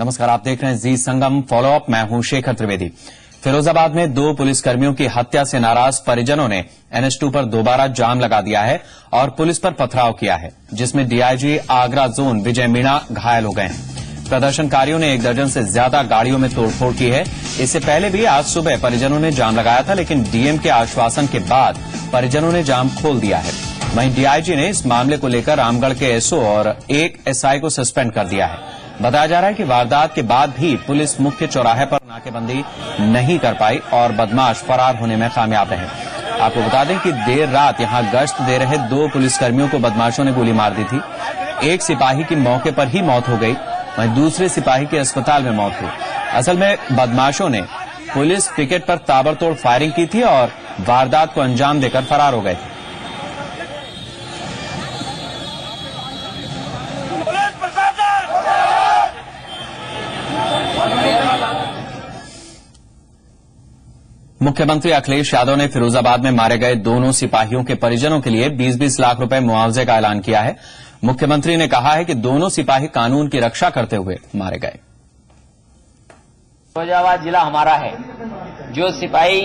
नमस्कार, आप देख रहे हैं जी संगम फॉलोअप। मैं हूं शेखर त्रिवेदी। फिरोजाबाद में 2 पुलिसकर्मियों की हत्या से नाराज परिजनों ने NH2 पर दोबारा जाम लगा दिया है और पुलिस पर पथराव किया है, जिसमें डीआईजी आगरा जोन विजय मीणा घायल हो गए हैं। प्रदर्शनकारियों ने 1 दर्जन से ज्यादा गाड़ियों में तोड़फोड़ की है। इससे पहले भी आज सुबह परिजनों ने जाम लगाया था, लेकिन डीएम के आश्वासन के बाद परिजनों ने जाम खोल दिया है। वहीं डीआईजी ने इस मामले को लेकर रामगढ़ के एसओ और एक एसआई को सस्पेंड कर दिया है। बताया जा रहा है कि वारदात के बाद भी पुलिस मुख्य चौराहे पर नाकेबंदी नहीं कर पाई और बदमाश फरार होने में कामयाब रहे। आपको बता दें कि देर रात यहां गश्त दे रहे 2 पुलिसकर्मियों को बदमाशों ने गोली मार दी थी। एक सिपाही की मौके पर ही मौत हो गई, वहीं दूसरे सिपाही की अस्पताल में मौत हुई। असल में बदमाशों ने पुलिस पिकेट पर ताबड़तोड़ फायरिंग की थी और वारदात को अंजाम देकर फरार हो गए थे। मुख्यमंत्री अखिलेश यादव ने फिरोजाबाद में मारे गए दोनों सिपाहियों के परिजनों के लिए 20-20 लाख रुपए मुआवजे का ऐलान किया है। मुख्यमंत्री ने कहा है कि दोनों सिपाही कानून की रक्षा करते हुए मारे गए। फिरोजाबाद जिला हमारा है। जो सिपाही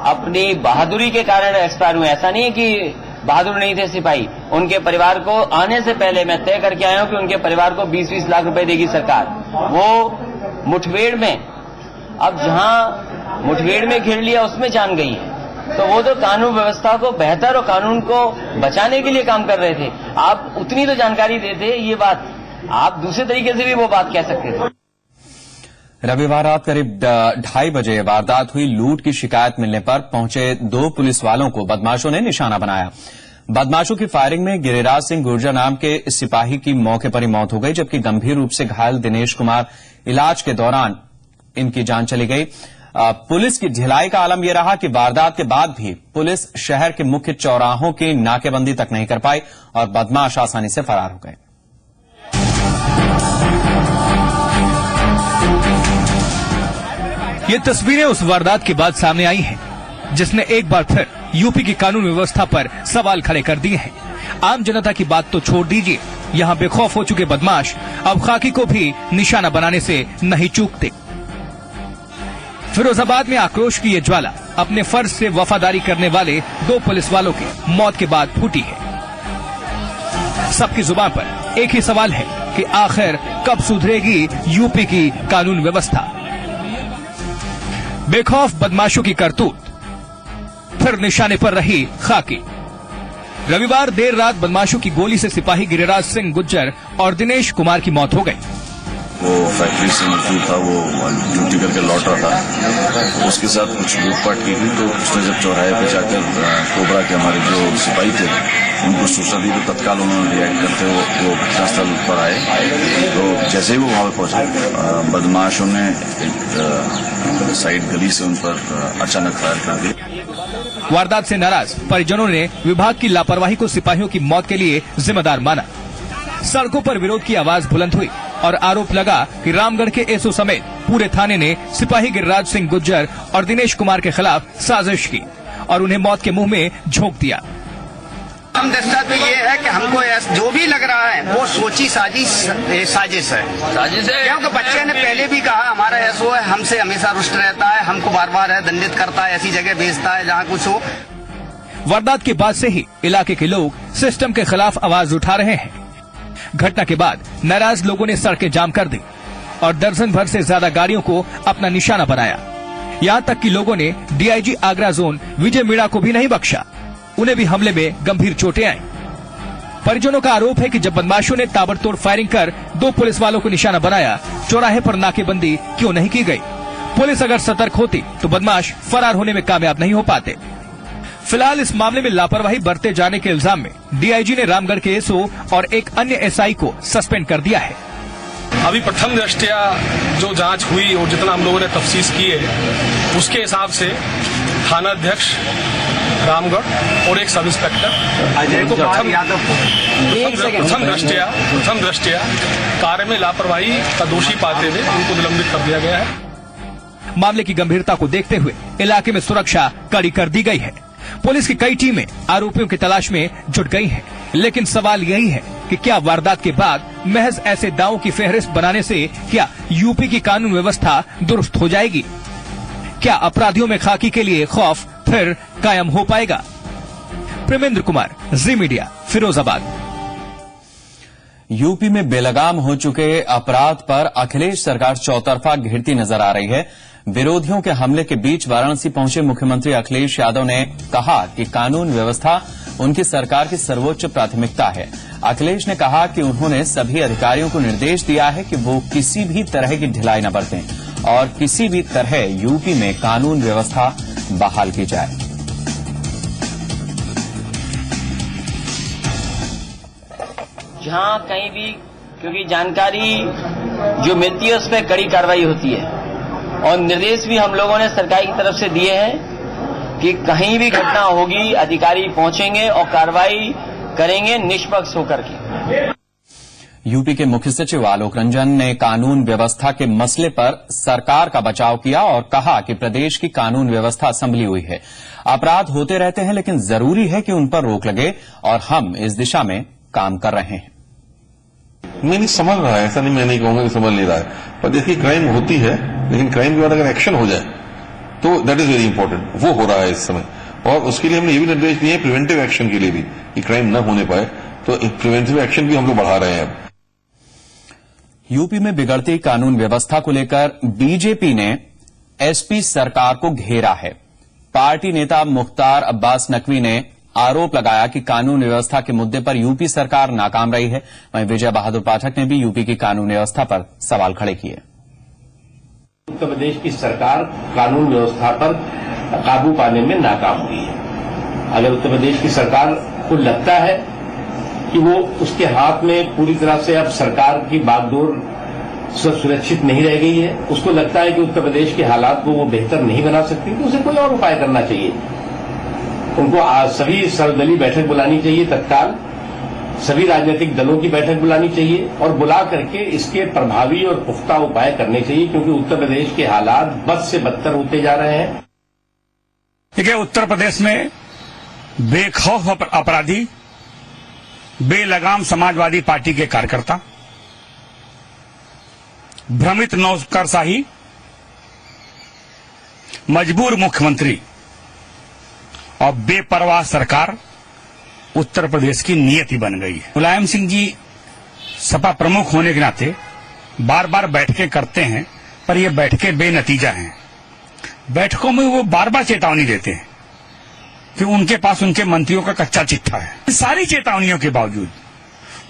अपनी बहादुरी के कारण एक्सपायर हुए, ऐसा नहीं है कि बहादुर नहीं थे सिपाही, उनके परिवार को आने से पहले मैं तय करके आया हूं कि उनके परिवार को 20-20 लाख रुपए देगी सरकार। वो मुठभेड़ में, अब जहां मुठभेड़ में घिर लिया उसमें जान गई है, तो वो तो कानून व्यवस्था को बेहतर और कानून को बचाने के लिए काम कर रहे थे। आप उतनी तो जानकारी देते, ये बात आप दूसरे तरीके से भी वो बात कह सकते थे। रविवार रात करीब 2:30 बजे वारदात हुई। लूट की शिकायत मिलने पर पहुंचे 2 पुलिस वालों को बदमाशों ने निशाना बनाया। बदमाशों की फायरिंग में गिरिराज सिंह गुर्जर नाम के सिपाही की मौके पर ही मौत हो गई, जबकि गंभीर रूप से घायल दिनेश कुमार इलाज के दौरान इनकी जान चली गई। पुलिस की ढिलाई का आलम यह रहा कि वारदात के बाद भी पुलिस शहर के मुख्य चौराहों की नाकेबंदी तक नहीं कर पाई और बदमाश आसानी से फरार हो गए। ये तस्वीरें उस वारदात के बाद सामने आई हैं, जिसने एक बार फिर यूपी की कानून व्यवस्था पर सवाल खड़े कर दिए हैं। आम जनता की बात तो छोड़ दीजिए, यहाँ बेखौफ हो चुके बदमाश अब खाकी को भी निशाना बनाने से नहीं चूकते। फिरोजाबाद में आक्रोश की ये ज्वाला अपने फर्ज से वफादारी करने वाले 2 पुलिस वालों की मौत के बाद फूटी है। सबकी जुबान पर एक ही सवाल है कि आखिर कब सुधरेगी यूपी की कानून व्यवस्था। बेखौफ बदमाशों की करतूत फिर निशाने पर रही खाकी। रविवार देर रात बदमाशों की गोली से सिपाही गिरिराज सिंह गुर्जर और दिनेश कुमार की मौत हो गई। वो फैक्ट्री से मजदूर था, वो ड्यूटी करके लौट रहा था, उसके साथ कुछ लूटपाट की गई। तो उसने जब चौराहे पे जाकर कोबरा के हमारे जो सिपाही थे उनको सूचना दी, तो तत्काल उन्होंने रिएक्ट करते वो घटनास्थल पर आए। तो जैसे ही वो वहां पर पहुंचे, बदमाशों ने एक साइड गली से उन पर अचानक फायर कर दी। वारदात से नाराज परिजनों ने विभाग की लापरवाही को सिपाहियों की मौत के लिए जिम्मेदार माना। सड़कों पर विरोध की आवाज बुलंद हुई और आरोप लगा कि रामगढ़ के एसओ समेत पूरे थाने ने सिपाही गिरिराज सिंह गुर्जर और दिनेश कुमार के खिलाफ साजिश की और उन्हें मौत के मुंह में झोंक दिया। हम दृष्टा तो ये है कि हमको जो भी लग रहा है वो सोची साजिश है, क्योंकि बच्चे ने पहले भी कहा हमारा एसओ है, हमसे हमेशा रुष्ट रहता है, हमको बार बार दंडित करता है, ऐसी जगह भेजता है जहाँ कुछ हो। वारदात के बाद से ही इलाके के लोग सिस्टम के खिलाफ आवाज उठा रहे हैं। घटना के बाद नाराज लोगों ने सड़कें जाम कर दी और दर्जन भर से ज्यादा गाड़ियों को अपना निशाना बनाया। यहां तक कि लोगों ने डीआईजी आगरा जोन विजय मीणा को भी नहीं बख्शा, उन्हें भी हमले में गंभीर चोटें आईं। परिजनों का आरोप है कि जब बदमाशों ने ताबड़तोड़ फायरिंग कर 2 पुलिस वालों को निशाना बनाया, चौराहे पर नाकेबंदी क्यों नहीं की गई? पुलिस अगर सतर्क होती तो बदमाश फरार होने में कामयाब नहीं हो पाते। फिलहाल इस मामले में लापरवाही बरते जाने के इल्जाम में डीआईजी ने रामगढ़ के एसओ और एक अन्य एसआई को सस्पेंड कर दिया है। अभी प्रथम दृष्टया जो जांच हुई और जितना हम लोगों ने तफ्तीश की है, उसके हिसाब से थाना अध्यक्ष रामगढ़ और एक सब इंस्पेक्टर अजय को प्रथम दृष्टया कार्य में लापरवाही का दोषी पाते हुए उनको निलंबित कर दिया गया है। मामले की गंभीरता को देखते हुए इलाके में सुरक्षा कड़ी कर दी गई है। पुलिस की कई टीमें आरोपियों की तलाश में जुट गई हैं, लेकिन सवाल यही है कि क्या वारदात के बाद महज ऐसे दावों की फेहरिस्त बनाने से क्या यूपी की कानून व्यवस्था दुरुस्त हो जाएगी? क्या अपराधियों में खाकी के लिए खौफ फिर कायम हो पाएगा? प्रेमेंद्र कुमार, जी मीडिया, फिरोजाबाद। यूपी में बेलगाम हो चुके अपराध पर अखिलेश सरकार चौतरफा घिरती नजर आ रही है। विरोधियों के हमले के बीच वाराणसी पहुंचे मुख्यमंत्री अखिलेश यादव ने कहा कि कानून व्यवस्था उनकी सरकार की सर्वोच्च प्राथमिकता है। अखिलेश ने कहा कि उन्होंने सभी अधिकारियों को निर्देश दिया है कि वो किसी भी तरह की ढिलाई न बरतें और किसी भी तरह यूपी में कानून व्यवस्था बहाल की जाए। जहां कहीं भी, क्योंकि जानकारी जो मिलती है उस पर कड़ी कार्रवाई होती है और निर्देश भी हम लोगों ने सरकार की तरफ से दिए हैं कि कहीं भी घटना होगी अधिकारी पहुंचेंगे और कार्रवाई करेंगे निष्पक्ष होकर के। यूपी के मुख्य सचिव आलोक रंजन ने कानून व्यवस्था के मसले पर सरकार का बचाव किया और कहा कि प्रदेश की कानून व्यवस्था संभली हुई है। अपराध होते रहते हैं, लेकिन जरूरी है कि उन पर रोक लगे और हम इस दिशा में काम कर रहे हैं। नहीं संभल रहा है, ऐसा नहीं, मैं नहीं कहूंगा कि संभल नहीं रहा है, पर देखिए क्राइम होती है, लेकिन क्राइम के बाद अगर एक्शन हो जाए तो दैट इज वेरी इंपॉर्टेंट। वो हो रहा है इस समय और उसके लिए हमने ये भी निर्देश दिए प्रिवेंटिव एक्शन के लिए भी कि क्राइम न होने पाए, तो प्रिवेंटिव एक्शन भी हम लोग बढ़ा रहे हैं। अब यूपी में बिगड़ती कानून व्यवस्था को लेकर बीजेपी ने एसपी सरकार को घेरा है। पार्टी नेता मुख्तार अब्बास नकवी ने आरोप लगाया कि कानून व्यवस्था के मुद्दे पर यूपी सरकार नाकाम रही है। वहीं विजय बहादुर पाठक ने भी यूपी की कानून व्यवस्था पर सवाल खड़े किए। उत्तर प्रदेश की सरकार कानून व्यवस्था पर काबू पाने में नाकाम हुई है। अगर उत्तर प्रदेश की सरकार को लगता है कि वो उसके हाथ में पूरी तरह से अब सरकार की बागडोर सुरक्षित नहीं रह गई है, उसको लगता है कि उत्तर प्रदेश के हालात को वो बेहतर नहीं बना सकती, तो उसे कोई और उपाय करना चाहिए। उनको सभी सर्वदलीय बैठक बुलानी चाहिए तत्काल, सभी राजनीतिक दलों की बैठक बुलानी चाहिए और बुला करके इसके प्रभावी और पुख्ता उपाय करने चाहिए, क्योंकि उत्तर प्रदेश के हालात बद से बदतर होते जा रहे हैं। देखिए, उत्तर प्रदेश में बेखौफ अपराधी, बेलगाम समाजवादी पार्टी के कार्यकर्ता, भ्रमित नौकरशाही, मजबूर मुख्यमंत्री और बेपरवाह सरकार उत्तर प्रदेश की नियति बन गई है। मुलायम सिंह जी सपा प्रमुख होने के नाते बार बार बैठकें करते हैं, पर ये बैठकें बेनतीजा हैं। बैठकों में वो बार बार चेतावनी देते हैं कि उनके पास उनके मंत्रियों का कच्चा चिट्ठा है। सारी चेतावनियों के बावजूद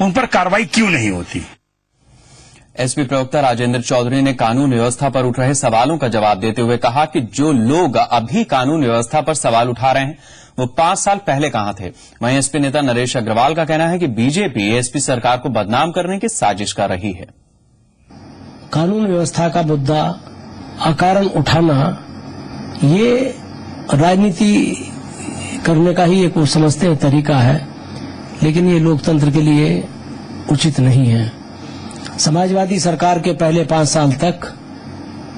उन पर कार्रवाई क्यों नहीं होती? एसपी प्रवक्ता राजेंद्र चौधरी ने कानून व्यवस्था पर उठ रहे सवालों का जवाब देते हुए कहा कि जो लोग अभी कानून व्यवस्था पर सवाल उठा रहे हैं वो 5 साल पहले कहां थे। वहीं एसपी नेता नरेश अग्रवाल का कहना है कि बीजेपी एसपी सरकार को बदनाम करने की साजिश कर रही है। कानून व्यवस्था का मुद्दा अकारण उठाना ये राजनीति करने का ही एक वो समझते हैं तरीका है, लेकिन ये लोकतंत्र के लिए उचित नहीं है। समाजवादी सरकार के पहले 5 साल तक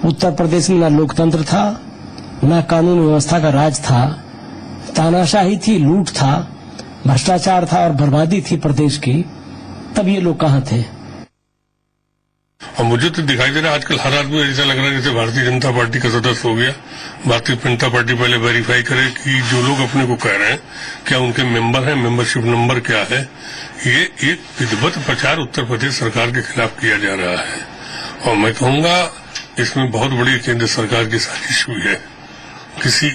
उत्तर प्रदेश में न लोकतंत्र था, न कानून व्यवस्था का राज था, तानाशाही थी, लूट था, भ्रष्टाचार था और बर्बादी थी प्रदेश की। तब ये लोग कहां थे? और मुझे तो दिखाई दे रहा है आजकल हर आदमी ऐसा लग रहा है जैसे भारतीय जनता पार्टी का सदस्य हो गया। भारतीय जनता पार्टी पहले वेरीफाई करे कि जो लोग अपने को कह रहे हैं क्या उनके मेंबर हैं, मेंबरशिप नंबर क्या है। ये एक विधिवत प्रचार उत्तर प्रदेश सरकार के खिलाफ किया जा रहा है और मैं कहूंगा इसमें बहुत बड़ी केंद्र सरकार की साजिश हुई है। किसी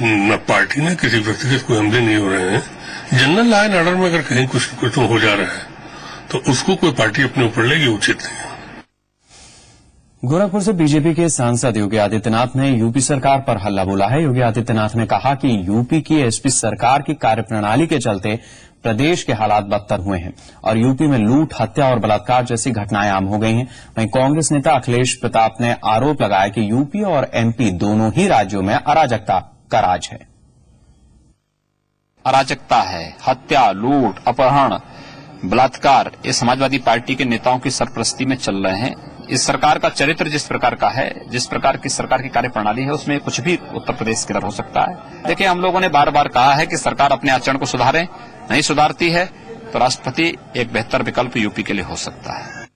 न पार्टी ने किसी व्यक्तिगत कोई हमले नहीं हो रहे हैं। जनरल लॉ एंड ऑर्डर में अगर कहीं कुछ हो जा रहा है तो उसको कोई पार्टी अपने ऊपर लेगी, उचित नहीं है। गोरखपुर से बीजेपी के सांसद योगी आदित्यनाथ ने यूपी सरकार पर हल्ला बोला है। योगी आदित्यनाथ ने कहा कि यूपी की एसपी सरकार की कार्यप्रणाली के चलते प्रदेश के हालात बदतर हुए हैं और यूपी में लूट, हत्या और बलात्कार जैसी घटनाएं आम हो गई हैं। वहीं कांग्रेस नेता अखिलेश प्रताप ने आरोप लगाया कि यूपी और एमपी दोनों ही राज्यों में अराजकता का राज है। अराजकता है, हत्या, लूट, अपहरण, बलात्कार ये समाजवादी पार्टी के नेताओं की सरपरस्ती में चल रहे हैं। इस सरकार का चरित्र जिस प्रकार का है, जिस प्रकार की सरकार की कार्यप्रणाली है, उसमें कुछ भी उत्तर प्रदेश की तरफ हो सकता है। देखिए, हम लोगों ने बार बार कहा है कि सरकार अपने आचरण को सुधारे, नहीं सुधारती है तो राष्ट्रपति एक बेहतर विकल्प यूपी के लिए हो सकता है।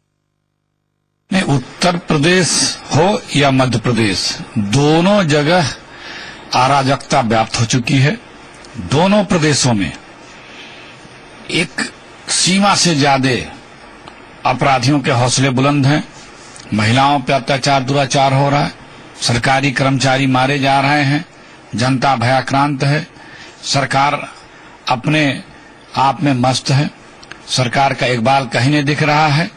नहीं, उत्तर प्रदेश हो या मध्य प्रदेश, दोनों जगह अराजकता व्याप्त हो चुकी है। दोनों प्रदेशों में एक सीमा से ज्यादा अपराधियों के हौसले बुलंद हैं। महिलाओं पर अत्याचार दुराचार हो रहा है, सरकारी कर्मचारी मारे जा रहे हैं, जनता भयाक्रांत है, सरकार अपने आप में मस्त है, सरकार का एक बाल कहीं नहीं दिख रहा है।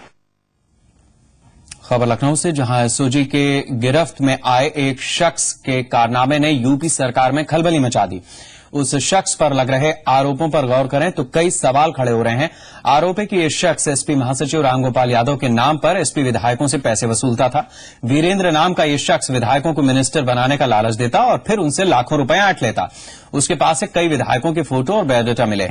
खबर लखनऊ से, जहां एसओजी के गिरफ्त में आए एक शख्स के कारनामे ने यूपी सरकार में खलबली मचा दी। उस शख्स पर लग रहे आरोपों पर गौर करें तो कई सवाल खड़े हो रहे हैं। आरोप है कि ये शख्स एसपी महासचिव रामगोपाल यादव के नाम पर एसपी विधायकों से पैसे वसूलता था। वीरेंद्र नाम का ये शख्स विधायकों को मिनिस्टर बनाने का लालच देता और फिर उनसे लाखों रुपए ऐंठ लेता। उसके पास से कई विधायकों के फोटो और बायोडाटा मिले।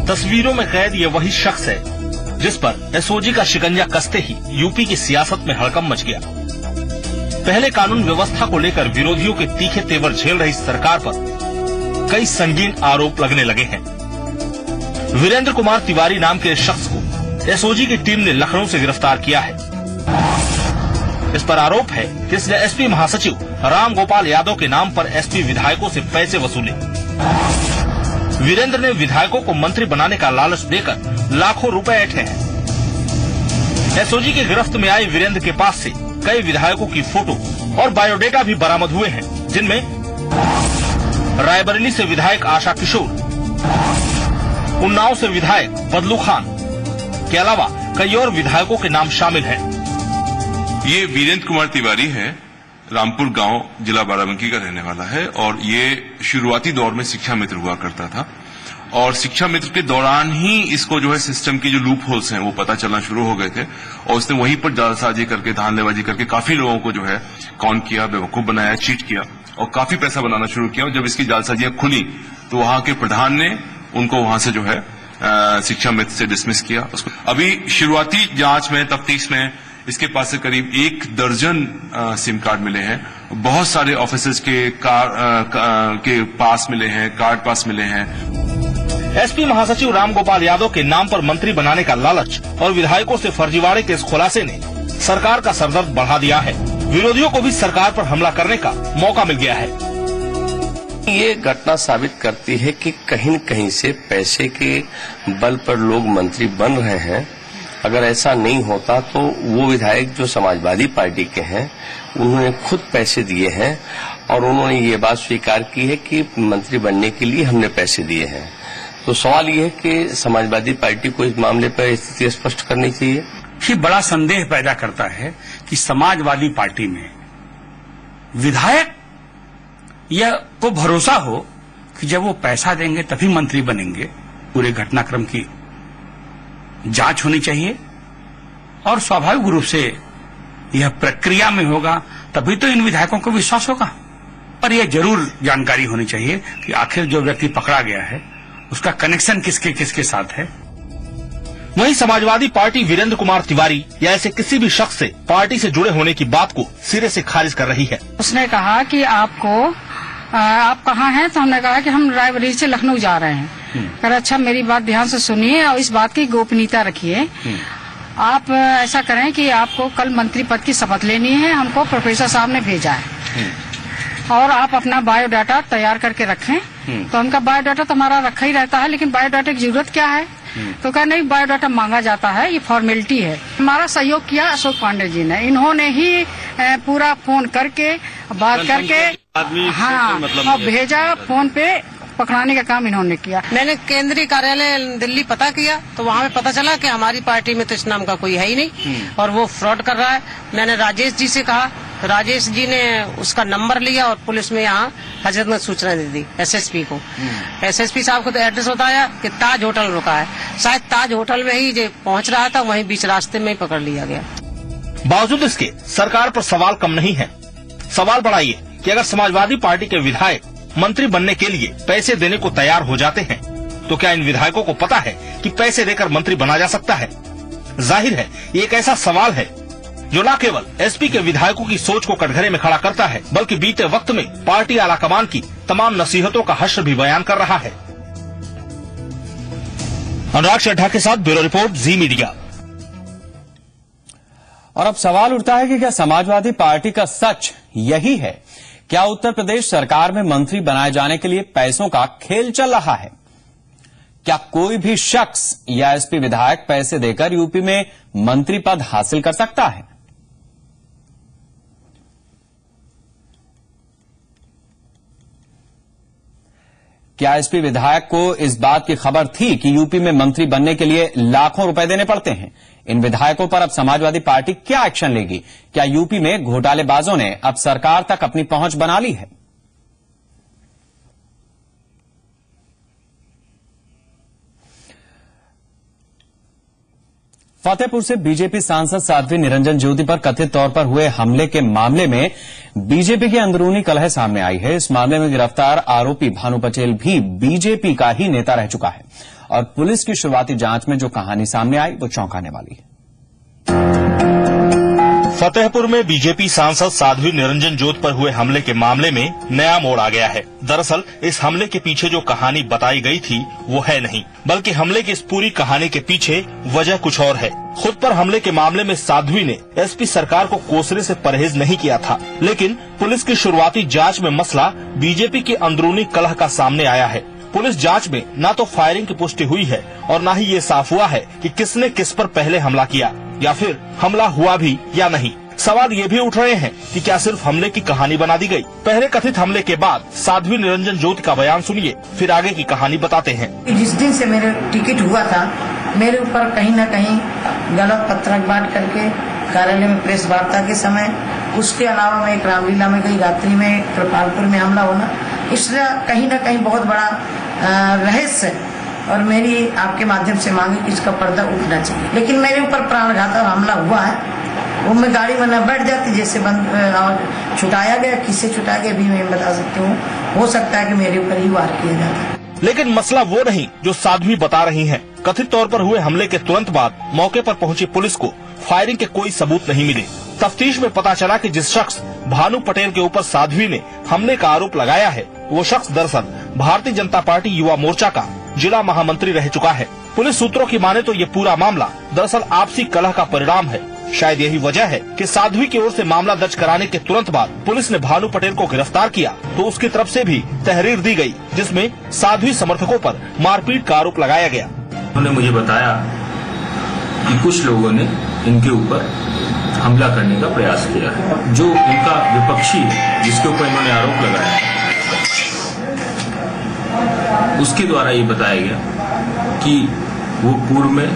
तस्वीरों में कैद ये वही शख्स है जिस पर एसओजी का शिकंजा कसते ही यूपी की सियासत में हड़कंप मच गया। पहले कानून व्यवस्था को लेकर विरोधियों के तीखे तेवर झेल रही सरकार पर कई संगीन आरोप लगने लगे हैं। वीरेंद्र कुमार तिवारी नाम के शख्स को एसओजी की टीम ने लखनऊ से गिरफ्तार किया है। इस पर आरोप है कि इसने एसपी महासचिव रामगोपाल यादव के नाम पर एसपी विधायकों से पैसे वसूले। वीरेंद्र ने विधायकों को मंत्री बनाने का लालच देकर लाखों रुपए ऐंठे हैं। एसओजी की गिरफ्त में आए वीरेंद्र के पास से कई विधायकों की फोटो और बायोडेटा भी बरामद हुए हैं, जिनमें रायबरेली से विधायक आशा किशोर, उन्नाव से विधायक बदलू खान के अलावा कई और विधायकों के नाम शामिल हैं। ये वीरेंद्र कुमार तिवारी है, रामपुर गांव, जिला बाराबंकी का रहने वाला है और ये शुरुआती दौर में शिक्षा मित्र हुआ करता था और शिक्षा मित्र के दौरान ही इसको जो है सिस्टम की जो लूप होल्स हैं वो पता चलना शुरू हो गए थे और उसने वहीं पर जालसाजी करके, धांधलेबाजी करके काफी लोगों को जो है कॉन किया, बेवकूफ बनाया, चीट किया और काफी पैसा बनाना शुरू किया। और जब इसकी जालसाजियां खुली तो वहां के प्रधान ने उनको वहां से जो है शिक्षा मित्र से डिसमिस किया। उसको अभी शुरुआती जांच में, तफ्तीश में इसके पास से करीब 1 दर्जन सिम कार्ड मिले हैं, बहुत सारे ऑफिसर्स के के पास मिले हैं, कार्ड पास मिले हैं। एसपी महासचिव रामगोपाल यादव के नाम पर मंत्री बनाने का लालच और विधायकों से फर्जीवाड़े के इस खुलासे ने सरकार का सरदर्द बढ़ा दिया है। विरोधियों को भी सरकार पर हमला करने का मौका मिल गया है। ये घटना साबित करती है कि कहीं न कहीं से पैसे के बल पर लोग मंत्री बन रहे हैं। अगर ऐसा नहीं होता तो वो विधायक जो समाजवादी पार्टी के हैं उन्होंने खुद पैसे दिए हैं और उन्होंने ये बात स्वीकार की है कि मंत्री बनने के लिए हमने पैसे दिए हैं। तो सवाल ये है कि समाजवादी पार्टी को इस मामले पर स्थिति स्पष्ट करनी चाहिए। ये बड़ा संदेह पैदा करता है कि समाजवादी पार्टी में विधायक यह को भरोसा हो कि जब वो पैसा देंगे तभी मंत्री बनेंगे। पूरे घटनाक्रम की जांच होनी चाहिए और स्वाभाविक रूप से यह प्रक्रिया में होगा तभी तो इन विधायकों को विश्वास होगा। पर यह जरूर जानकारी होनी चाहिए कि आखिर जो व्यक्ति पकड़ा गया है उसका कनेक्शन किसके किसके साथ है। वहीं समाजवादी पार्टी वीरेंद्र कुमार तिवारी या ऐसे किसी भी शख्स से पार्टी से जुड़े होने की बात को सिरे से खारिज कर रही है। उसने कहा कि आप कहाँ हैं? तो हमने कहा कि हम रायबरेली से लखनऊ जा रहे हैं। कहा अच्छा मेरी बात ध्यान से सुनिए और इस बात की गोपनीयता रखिए। आप ऐसा करें कि आपको कल मंत्री पद की शपथ लेनी है, हमको प्रोफेसर साहब ने भेजा है और आप अपना बायोडाटा तैयार करके रखें। तो उनका बायोडाटा तो हमारा रखा ही रहता है, लेकिन बायोडाटा की जरूरत क्या है? तो कहा नहीं, बायोडाटा मांगा जाता है, ये फॉर्मेलिटी है। हमारा सहयोग किया अशोक पांडे जी ने, इन्होंने ही पूरा फोन करके बात करके और भेजा, फोन पे पकड़ाने का काम इन्होंने किया। मैंने केंद्रीय कार्यालय दिल्ली पता किया तो वहाँ में पता चला कि हमारी पार्टी में तो इस नाम का कोई है ही नहीं और वो फ्रॉड कर रहा है। मैंने राजेश जी से कहा, राजेश जी ने उसका नंबर लिया और पुलिस में यहाँ हजरत में सूचना दे दी एसएसपी को। एसएसपी साहब को तो एड्रेस बताया कि ताज होटल रुका है, शायद ताज होटल में ही जो पहुँच रहा था वहीं बीच रास्ते में ही पकड़ लिया गया। बावजूद इसके सरकार पर सवाल कम नहीं है। सवाल बड़ा ये कि अगर समाजवादी पार्टी के विधायक मंत्री बनने के लिए पैसे देने को तैयार हो जाते हैं तो क्या इन विधायकों को पता है कि पैसे देकर मंत्री बना जा सकता है? जाहिर है ये एक ऐसा सवाल है जो न केवल एसपी के विधायकों की सोच को कटघरे में खड़ा करता है, बल्कि बीते वक्त में पार्टी आलाकमान की तमाम नसीहतों का हश्र भी बयान कर रहा है। अनुराग चड्ढा के साथ ब्यूरो रिपोर्ट, जी मीडिया। और अब सवाल उठता है कि क्या समाजवादी पार्टी का सच यही है? क्या उत्तर प्रदेश सरकार में मंत्री बनाए जाने के लिए पैसों का खेल चल रहा है? क्या कोई भी शख्स या एसपी विधायक पैसे देकर यूपी में मंत्री पद हासिल कर सकता है? क्या एसपी विधायक को इस बात की खबर थी कि यूपी में मंत्री बनने के लिए लाखों रुपए देने पड़ते हैं? इन विधायकों पर अब समाजवादी पार्टी क्या एक्शन लेगी? क्या यूपी में घोटालेबाजों ने अब सरकार तक अपनी पहुंच बना ली है? फतेहपुर से बीजेपी सांसद साध्वी निरंजन ज्योति पर कथित तौर पर हुए हमले के मामले में बीजेपी की अंदरूनी कलह सामने आई है। इस मामले में गिरफ्तार आरोपी भानु पटेल भी बीजेपी का ही नेता रह चुका है और पुलिस की शुरुआती जांच में जो कहानी सामने आई वो चौंकाने वाली है। फतेहपुर में बीजेपी सांसद साध्वी निरंजन ज्योति पर हुए हमले के मामले में नया मोड़ आ गया है। दरअसल इस हमले के पीछे जो कहानी बताई गई थी वो है नहीं, बल्कि हमले की इस पूरी कहानी के पीछे वजह कुछ और है। खुद पर हमले के मामले में साध्वी ने एसपी सरकार को कोसने से परहेज नहीं किया था, लेकिन पुलिस की शुरुआती जांच में मसला बीजेपी की अंदरूनी कलह का सामने आया है। पुलिस जांच में न तो फायरिंग की पुष्टि हुई है और न ही ये साफ हुआ है कि किसने किस पर पहले हमला किया या फिर हमला हुआ भी या नहीं। सवाल ये भी उठ रहे हैं कि क्या सिर्फ हमले की कहानी बना दी गई? पहले कथित हमले के बाद साध्वी निरंजन ज्योति का बयान सुनिए, फिर आगे की कहानी बताते हैं। जिस दिन से मेरे टिकट हुआ था, मेरे ऊपर कहीं न कहीं गलत पत्रक बांट करके कार्यालय में प्रेस वार्ता के समय, उसके अलावा मैं एक रामलीला में गई, रात्रि में कृपालपुर में हमला होना, इसलिए कहीं न कहीं बहुत बड़ा रहस्य और मेरी आपके माध्यम से मांगी कि इसका पर्दा उठना चाहिए। लेकिन मेरे ऊपर प्राणघात हमला हुआ है, वो मैं गाड़ी में न बैठ जाती, जैसे बंद और छुटाया गया। किससे छुटाया गया भी मैं बता सकती हूँ, हो सकता है कि मेरे ऊपर ही वार किया जाता। लेकिन मसला वो नहीं जो साध्वी बता रही हैं। कथित तौर पर हुए हमले के तुरंत बाद मौके पर पहुंची पुलिस को फायरिंग के कोई सबूत नहीं मिले। तफ्तीश में पता चला कि जिस शख्स भानु पटेल के ऊपर साध्वी ने हमले का आरोप लगाया है, वो शख्स दरअसल भारतीय जनता पार्टी युवा मोर्चा का जिला महामंत्री रह चुका है। पुलिस सूत्रों की माने तो ये पूरा मामला दरअसल आपसी कलह का परिणाम है। शायद यही वजह है कि साध्वी की ओर से मामला दर्ज कराने के तुरंत बाद पुलिस ने भानु पटेल को गिरफ्तार किया तो उसकी तरफ से भी तहरीर दी गई, जिसमें साध्वी समर्थकों पर मारपीट का आरोप लगाया गया। उन्होंने मुझे बताया कि कुछ लोगों ने इनके ऊपर हमला करने का प्रयास किया है। जो इनका विपक्षी है, जिसके ऊपर इन्होंने आरोप लगाया है, उसके द्वारा ये बताया गया कि वो पूर्व में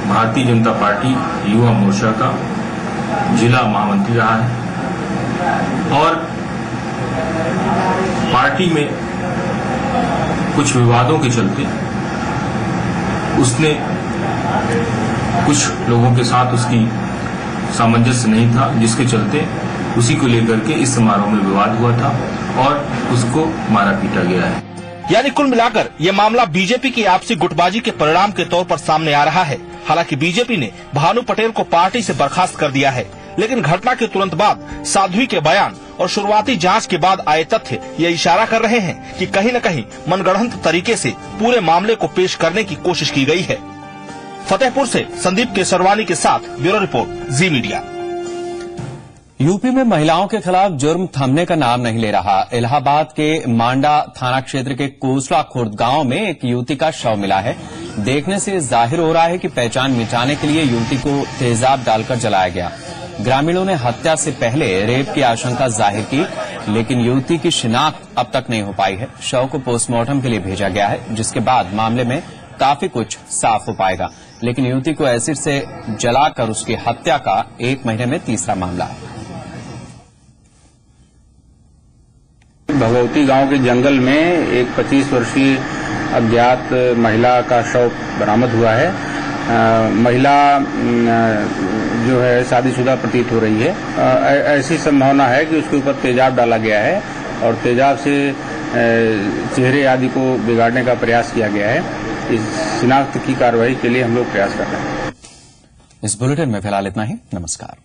भारतीय जनता पार्टी युवा मोर्चा का जिला महामंत्री रहा है और पार्टी में कुछ विवादों के चलते उसने कुछ लोगों के साथ उसकी सामंजस्य नहीं था, जिसके चलते उसी को लेकर के इस समारोह में विवाद हुआ था और उसको मारा पीटा गया है। यानी कुल मिलाकर ये मामला बीजेपी की आपसी गुटबाजी के परिणाम के तौर पर सामने आ रहा है। हालांकि बीजेपी ने भानु पटेल को पार्टी से बर्खास्त कर दिया है, लेकिन घटना के तुरंत बाद साध्वी के बयान और शुरुआती जांच के बाद आए तथ्य ये इशारा कर रहे हैं कि कहीं न कहीं मनगढ़ंत तरीके से पूरे मामले को पेश करने की कोशिश की गई है। फतेहपुर से संदीप केसरवानी के साथ ब्यूरो रिपोर्ट, जी मीडिया। यूपी में महिलाओं के खिलाफ जुर्म थमने का नाम नहीं ले रहा। इलाहाबाद के मांडा थाना क्षेत्र के कोसला खुर्द गांव में एक युवती का शव मिला है। देखने से जाहिर हो रहा है कि पहचान मिटाने के लिए युवती को तेजाब डालकर जलाया गया। ग्रामीणों ने हत्या से पहले रेप की आशंका जाहिर की, लेकिन युवती की शिनाख्त अब तक नहीं हो पाई है। शव को पोस्टमार्टम के लिए भेजा गया है, जिसके बाद मामले में काफी कुछ साफ हो पाएगा। लेकिन युवती को एसिड से जलाकर उसकी हत्या का 1 महीने में तीसरा मामला है। भगवती गांव के जंगल में एक 25 वर्षीय अज्ञात महिला का शव बरामद हुआ है। महिला जो है शादीशुदा प्रतीत हो रही है। ऐसी संभावना है कि उसके ऊपर तेजाब डाला गया है और तेजाब से चेहरे आदि को बिगाड़ने का प्रयास किया गया है। इस शिनाख्त की कार्रवाई के लिए हम लोग प्रयास कर रहे हैं। इस बुलेटिन में फिलहाल इतना ही। नमस्कार।